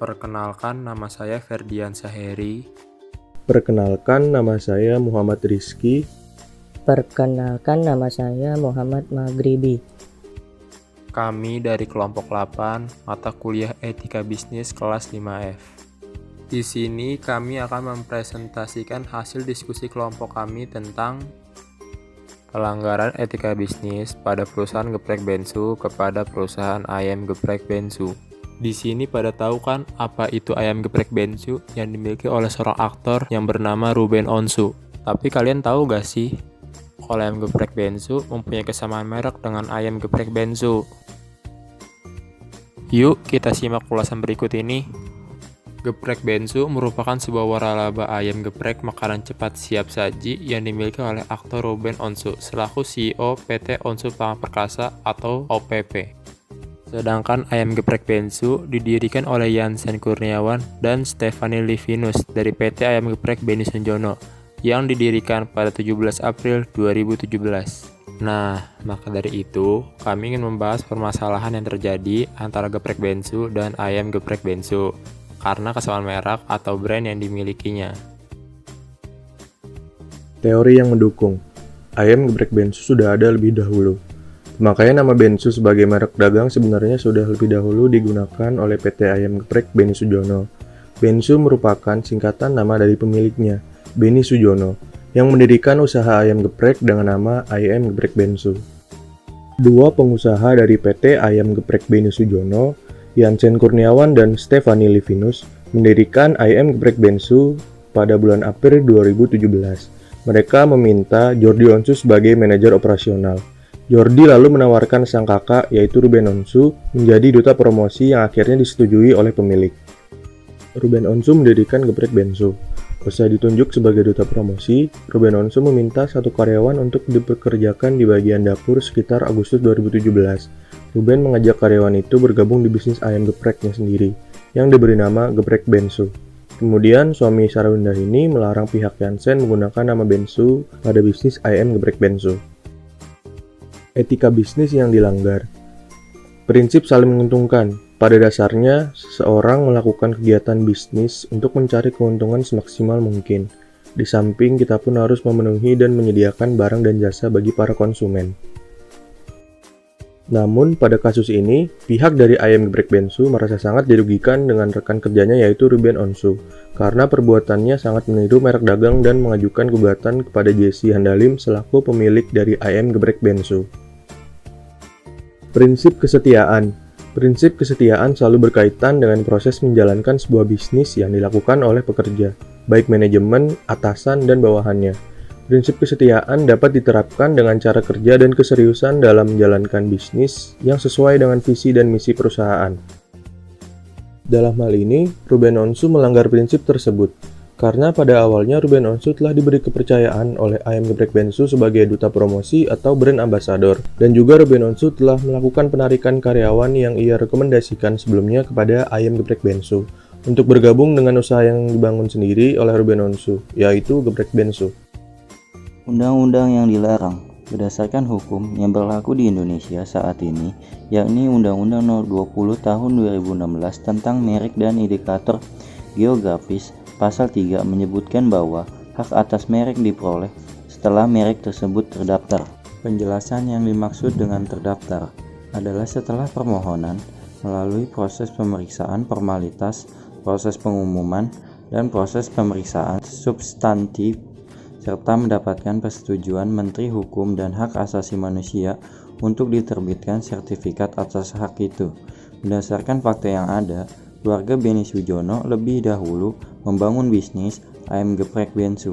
Perkenalkan, nama saya Ferdian Saheri. Perkenalkan, nama saya Muhammad Rizky. Perkenalkan, nama saya Muhammad Maghribi. Kami dari kelompok 8, mata kuliah Etika Bisnis kelas 5F. Di sini kami akan mempresentasikan hasil diskusi kelompok kami tentang pelanggaran etika bisnis pada perusahaan geprek bensu kepada perusahaan ayam geprek bensu. Di sini pada tahu kan apa itu ayam geprek bensu yang dimiliki oleh seorang aktor yang bernama Ruben Onsu. Tapi kalian tahu gak sih kalau ayam geprek bensu mempunyai kesamaan merek dengan ayam geprek bensu? Yuk kita simak ulasan berikut ini. Geprek bensu merupakan sebuah waralaba ayam geprek makanan cepat siap saji yang dimiliki oleh aktor Ruben Onsu selaku CEO PT Onsu Pangperkasa atau OPP. Sedangkan ayam geprek bensu didirikan oleh Jansen Kurniawan dan Stephanie Livinus dari PT Ayam Geprek Beni Sunjono yang didirikan pada 17 April 2017. Nah, maka dari itu kami ingin membahas permasalahan yang terjadi antara geprek bensu dan ayam geprek bensu karena kesamaan merek atau brand yang dimilikinya. Teori yang mendukung ayam geprek bensu sudah ada lebih dahulu. Makanya nama bensu sebagai merek dagang sebenarnya sudah lebih dahulu digunakan oleh PT Ayam Geprek Beni Sujono. Bensu merupakan singkatan nama dari pemiliknya, Beni Sujono, yang mendirikan usaha ayam geprek dengan nama Ayam Geprek Bensu. Dua pengusaha dari PT Ayam Geprek Beni Sujono, Jansen Kurniawan dan Stephanie Livinus, mendirikan Ayam Geprek Bensu pada bulan April 2017. Mereka meminta Jordi Onsu sebagai manajer operasional. Jordi lalu menawarkan sang kakak, yaitu Ruben Onsu, menjadi duta promosi yang akhirnya disetujui oleh pemilik. Ruben Onsu mendirikan geprek bensu. Usai ditunjuk sebagai duta promosi, Ruben Onsu meminta satu karyawan untuk dipekerjakan di bagian dapur sekitar Agustus 2017. Ruben mengajak karyawan itu bergabung di bisnis ayam gepreknya sendiri, yang diberi nama Geprek Bensu. Kemudian suami Sarwinda ini melarang pihak Jansen menggunakan nama bensu pada bisnis ayam geprek bensu. Etika bisnis yang dilanggar. Prinsip saling menguntungkan. Pada dasarnya, seseorang melakukan kegiatan bisnis untuk mencari keuntungan semaksimal mungkin. Di samping kita pun harus memenuhi dan menyediakan barang dan jasa bagi para konsumen. Namun, pada kasus ini, pihak dari Ayam Geprek Bensu merasa sangat dirugikan dengan rekan kerjanya yaitu Ruben Onsu, karena perbuatannya sangat meniru merek dagang dan mengajukan gugatan kepada Jesse Handalim selaku pemilik dari Ayam Geprek Bensu. Prinsip kesetiaan. Prinsip kesetiaan selalu berkaitan dengan proses menjalankan sebuah bisnis yang dilakukan oleh pekerja, baik manajemen, atasan, dan bawahannya. Prinsip kesetiaan dapat diterapkan dengan cara kerja dan keseriusan dalam menjalankan bisnis yang sesuai dengan visi dan misi perusahaan. Dalam hal ini, Ruben Onsu melanggar prinsip tersebut, karena pada awalnya Ruben Onsu telah diberi kepercayaan oleh Ayam Geprek Bensu sebagai duta promosi atau brand ambassador, dan juga Ruben Onsu telah melakukan penarikan karyawan yang ia rekomendasikan sebelumnya kepada Ayam Geprek Bensu untuk bergabung dengan usaha yang dibangun sendiri oleh Ruben Onsu, yaitu Geprek Bensu. Undang-undang yang dilarang berdasarkan hukum yang berlaku di Indonesia saat ini, yakni Undang-Undang Nomor 20 Tahun 2016 tentang merek dan indikator geografis. Pasal 3 menyebutkan bahwa hak atas merek diperoleh setelah merek tersebut terdaftar. Penjelasan yang dimaksud dengan terdaftar adalah setelah permohonan melalui proses pemeriksaan formalitas, proses pengumuman, dan proses pemeriksaan substantif serta mendapatkan persetujuan Menteri Hukum dan Hak Asasi Manusia untuk diterbitkan sertifikat atas hak itu. Berdasarkan fakta yang ada, keluarga Beni Sujono lebih dahulu membangun bisnis ayam geprek bensu.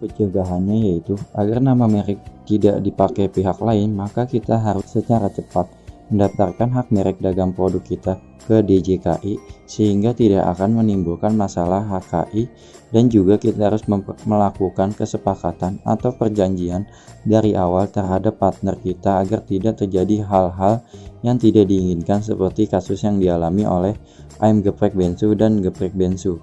Pencegahannya yaitu agar nama merek tidak dipakai pihak lain, maka kita harus secara cepat mendaftarkan hak merek dagang produk kita ke DJKI sehingga tidak akan menimbulkan masalah HKI, dan juga kita harus melakukan kesepakatan atau perjanjian dari awal terhadap partner kita agar tidak terjadi hal-hal yang tidak diinginkan seperti kasus yang dialami oleh ayam geprek bensu dan geprek bensu.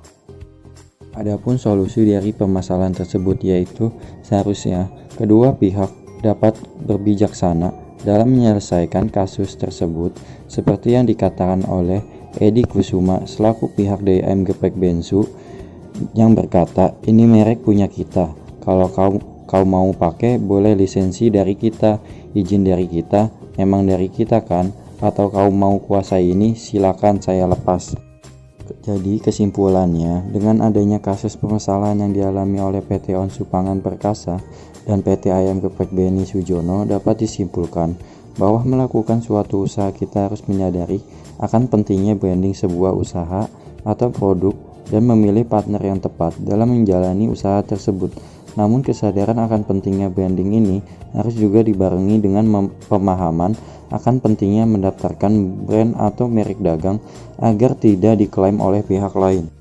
Adapun solusi dari permasalahan tersebut yaitu seharusnya kedua pihak dapat berbijaksana dalam menyelesaikan kasus tersebut seperti yang dikatakan oleh Edi Kusuma selaku pihak dari ayam geprek Bensu yang berkata, ini merek punya kita, kalau kau mau pakai boleh lisensi dari kita, izin dari kita, memang dari kita kan, atau kau mau kuasai ini silakan saya lepas. Jadi kesimpulannya, dengan adanya kasus permasalahan yang dialami oleh PT Onsu Pangan Perkasa dan PT Ayam Geprek Beni Sujono, dapat disimpulkan bahwa melakukan suatu usaha kita harus menyadari akan pentingnya branding sebuah usaha atau produk dan memilih partner yang tepat dalam menjalani usaha tersebut. Namun kesadaran akan pentingnya branding ini harus juga dibarengi dengan pemahaman akan pentingnya mendaftarkan brand atau merek dagang agar tidak diklaim oleh pihak lain.